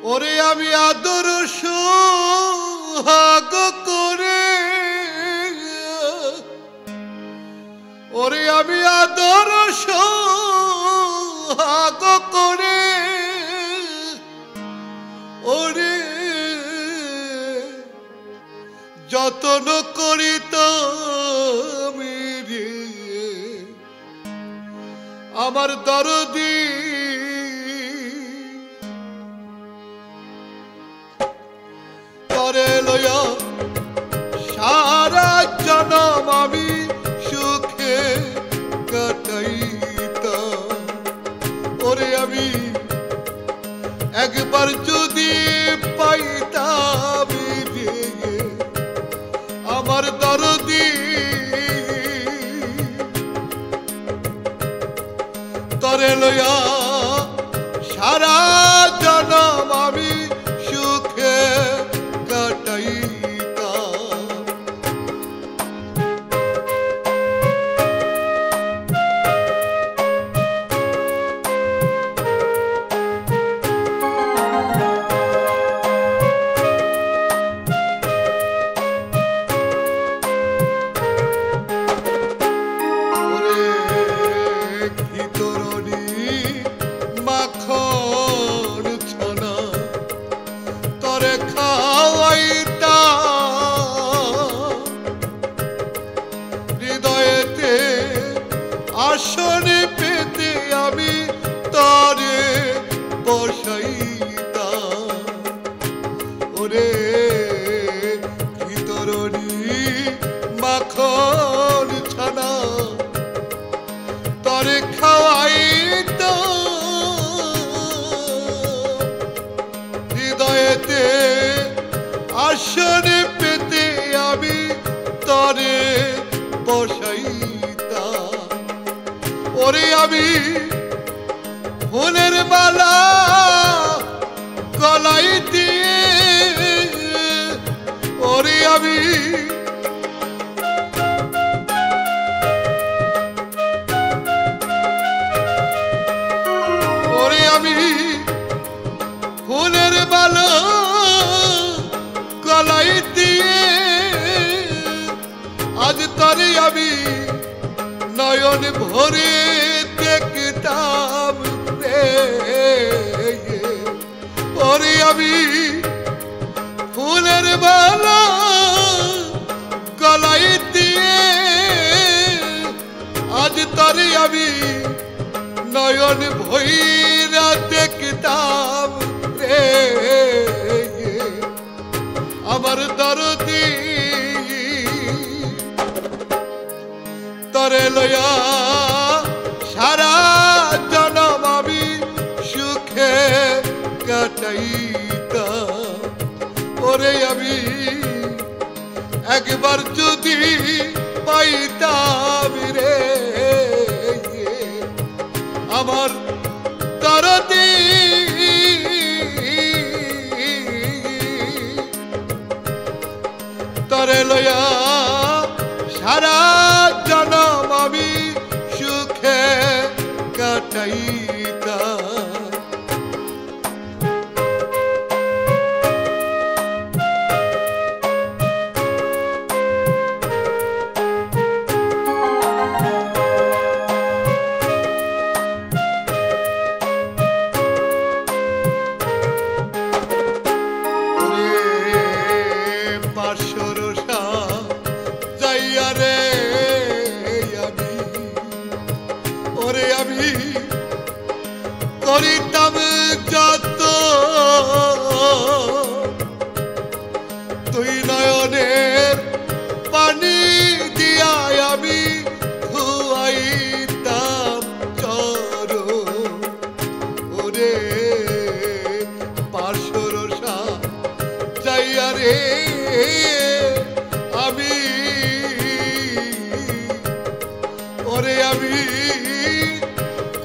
ওরে আমি আদর সোহাগ করে, ওরে আমি আদর সোহাগ করে, ওরে যতন করিতাম রে আমার দরদি, তরে লয়া সারা জনম আমি সুখে কাটাইতাম। ওরে আমি একবার যদি পাইতাম রে আমার দরদি, তরে লয়া সারা জনম আমি সুখে কাটাইতাম। ওরে কি তরুণী মাখন ছানা তরে খাওয়াইতাম, হৃদয়েতে আসন পেতে আমি তরে বসাইতাম। ওরে কি তরুণী মাখন ছানা তরে খাওয়াইতাম, হৃদয়েতে আসন পেতে আমি তরে বসাইতাম। ওরে আমি ফুলের মালা গলাই দিয়ে, ওরে আমি ফুলের মালা গলাই দিয়ে আজ তরে আমি নয়ন ভরে দেখতাম রে। ওরে আমি ফুলের মালা গলাই দিয়ে আজ তরে আমি নয়ন ভৈরা দেখতাম রে আমার দরদি, তরে লয়া সারা জনম আমি সুখে কাটাইতাম। ওরে আমি একবার যদি পাইতাম রে আমার দরদি, তরে লয়া সারা জনম আমি সুখে কাটাইতাম। ওরে আমি করিতাম যত তুই নয়নের পানি দিয়া আমি ধুয়াইতাম চর। ওরে পার্শ্বরসা যাইয়া রে আমি, ওরে আমি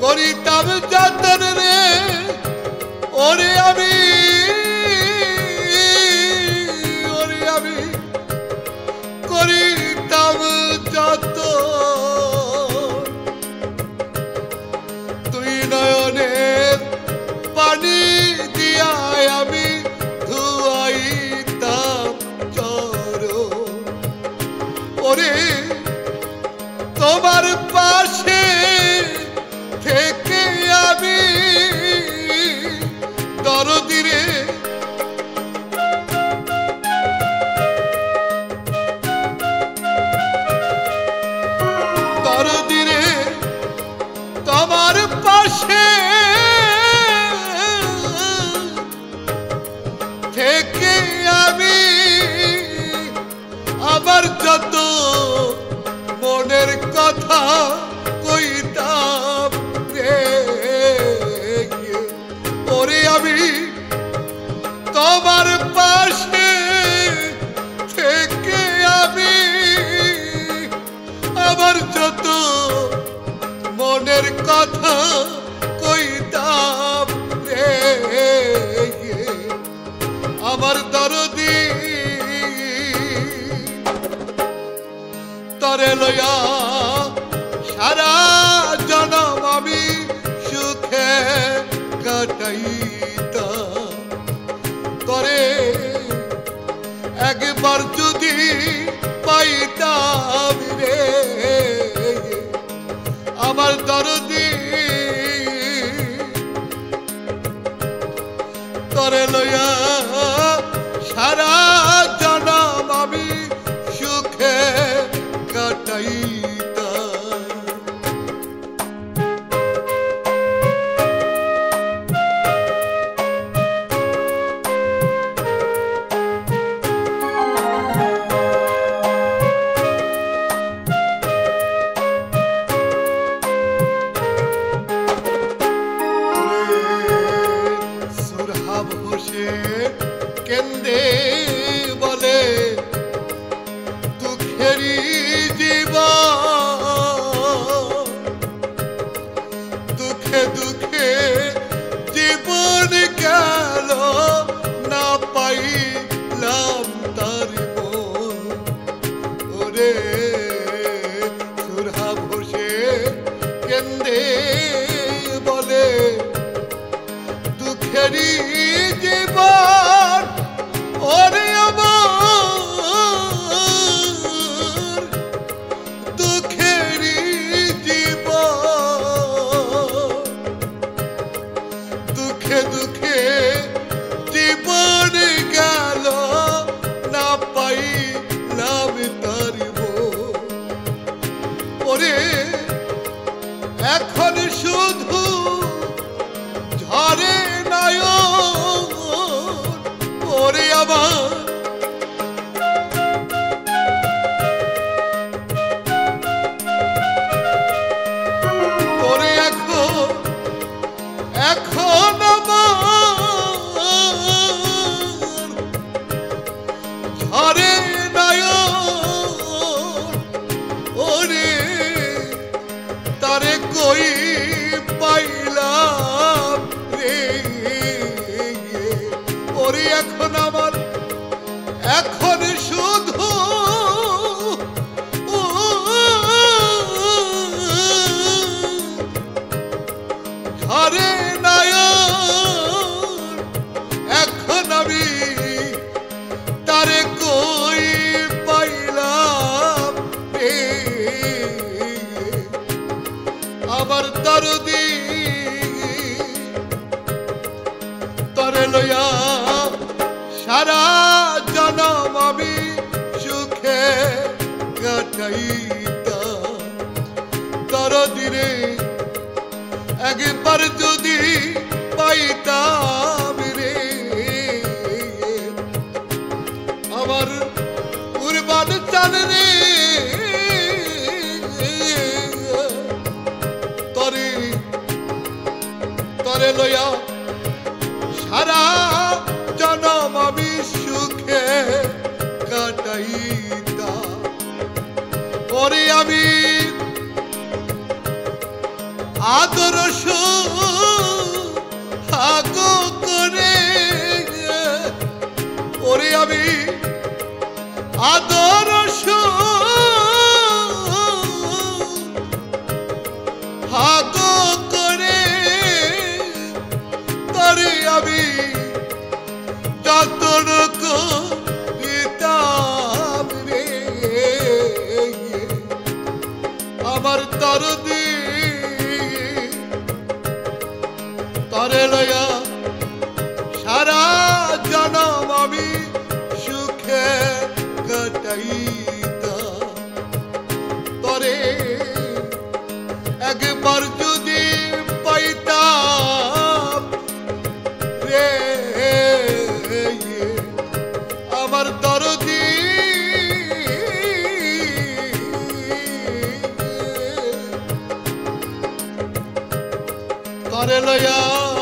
করিতাম যতন রে, ওরে আমি করিতাম যত তুই নয়নের পানি দিয়া আমি তোমার পাশে থেকে আমি আবার যত মনের কথা কইতাম রে ওরে আমি তোমার পাশে থেকে আমি আবার যত মনের কথা কইতাম রে আমার দরদি তরে লয়া সারা জনম আমি সুখে কাটাইতাম তরে একবার যদি পাইতাম রে আমার দরদি তরে লয়া সারা জনম আমি সুখে কাটাইতাম সুরহাব হোসেন কেন্দে বলে দুঃখেরই জীবন দুঃখে দুঃখে জীবন গেল না পাইলাম তার মন ওরে সুরহাব হোসেন কেন্দে বলে দুঃখেরই জীবন ওরে আমার দুঃখেরই জীবন দুঃখে দুঃখে জীবন গেল না পাইলাম তার মন ওরে এখন শুধু ঝরে নয়ন ওরে আমার ওরে এখন আমার ঝরে নয়ন ওরে তারে কই পাইলাম রে ওরে এখন আমার এখন শুধু ঘরে নয়ন এখন আমি তারে কই পাইলাম রে আমার দরদি তরে লয়া সারা জনম আমি সুখে কাটাইতাম দরদি রে একবার যদি পাইতাম রে আমার কুরবান চাল রে তরে তরে লয়া সারা জনম আমি সুখে কাটাইতাম পরে আমি আদর্শ হাগো করে ওরে আমি আদর্শ হাগো করে তরে আমি যতন করিতাম রে আমার দরদি তরে লয়া সারা জনম আমি সুখে কাটাইতাম তরে একবার যদি তরে লয়া